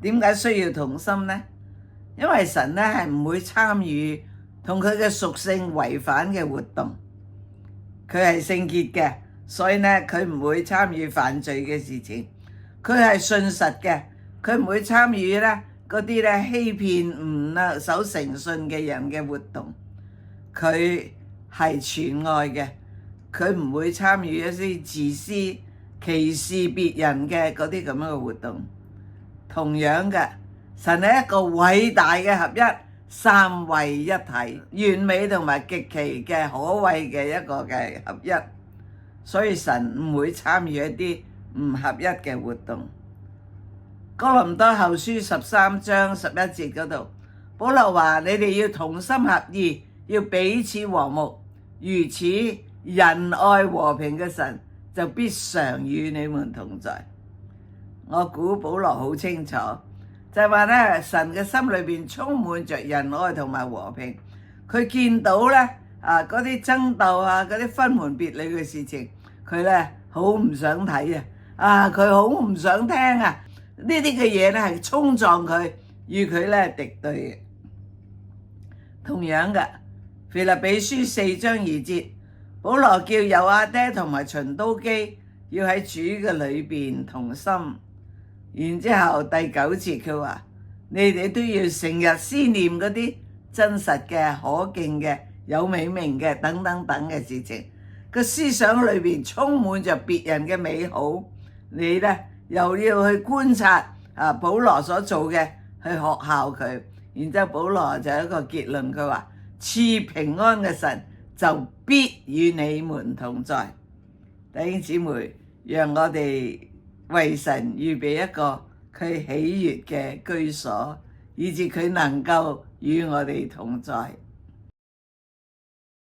點解需要同心呢？因為神咧係唔會參與同佢嘅屬性違反嘅活動，佢係聖潔嘅，所以咧佢唔會參與犯罪嘅事情。佢係信實嘅，佢唔會參與咧嗰啲咧欺騙唔守誠信嘅人嘅活動。佢係全愛嘅，佢唔會參與一啲自私、歧視別人嘅嗰啲咁樣嘅活動。同樣嘅，神係一個偉大嘅合一，三位一體，完美同埋極其嘅可畏嘅一個嘅合一。所以神唔會參與一啲唔合一嘅活動。哥林多後書13章11節嗰度，保羅話：你哋要同心合意，要彼此和睦，如此仁愛和平嘅神就必常與你們同在。我估保羅好清楚，就係話咧，神嘅心裏邊充滿着仁愛同埋和平。佢見到咧嗰啲爭鬥嗰啲分門別類嘅事情，佢咧好唔想睇佢好唔想聽呢啲嘅嘢咧係衝撞佢，與佢咧敵對嘅。同樣嘅，腓立比書4章2節，保羅叫友阿爹同埋循都基要喺主嘅裏邊同心。然之後第9節佢話：你哋都要成日思念嗰啲真實嘅、可敬嘅、有美名嘅等等等嘅事情。個思想裏邊充滿着別人嘅美好，你咧又要去觀察保羅所做嘅，去學效佢。然之後保羅就有一個結論，佢話：賜平安嘅神就必與你們同在。弟兄姊妹，讓我哋為神預備一個佢喜悅嘅居所，以致佢能夠與我哋同在。